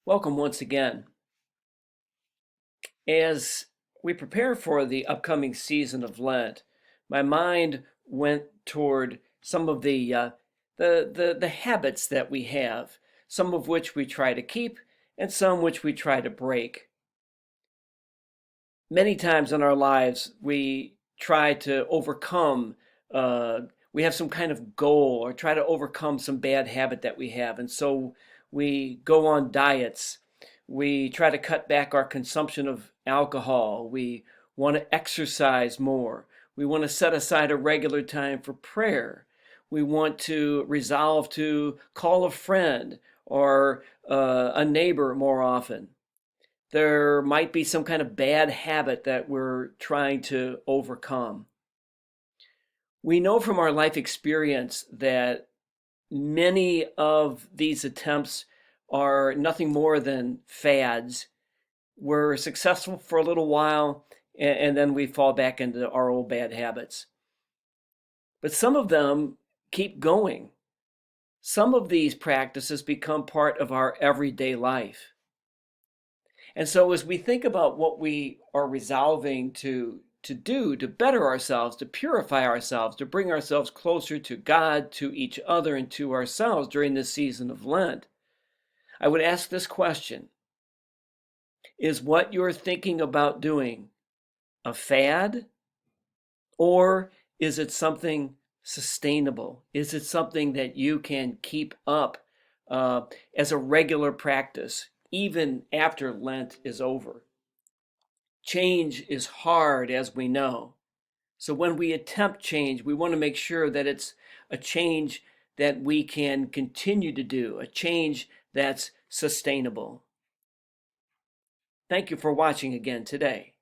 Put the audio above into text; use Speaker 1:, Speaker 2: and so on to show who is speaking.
Speaker 1: Welcome once again. As we prepare for the upcoming season of Lent, my mind went toward some of the habits that we have, some of which we try to keep and some which we try to break. Many times in our lives, we try to overcome, we have some kind of goal or try to overcome some bad habit that we have. And so we go on diets. We try to cut back our consumption of alcohol. We want to exercise more. We want to set aside a regular time for prayer. We want to resolve to call a friend or a neighbor more often. There might be some kind of bad habit that we're trying to overcome. We know from our life experience that many of these attempts are nothing more than fads. We're successful for a little while and then we fall back into our old bad habits. But some of them keep going. Some of these practices become part of our everyday life. And so as we think about what we are resolving to do to better ourselves, to purify ourselves, to bring ourselves closer to God, to each other, and to ourselves during this season of Lent, I would ask this question. Is what you're thinking about doing a fad, or is it something sustainable? Is it something that you can keep up as a regular practice, even after Lent is over? Change is hard, as we know. So when we attempt change, we want to make sure that it's a change that we can continue to do, a change that's sustainable. Thank you for watching again today.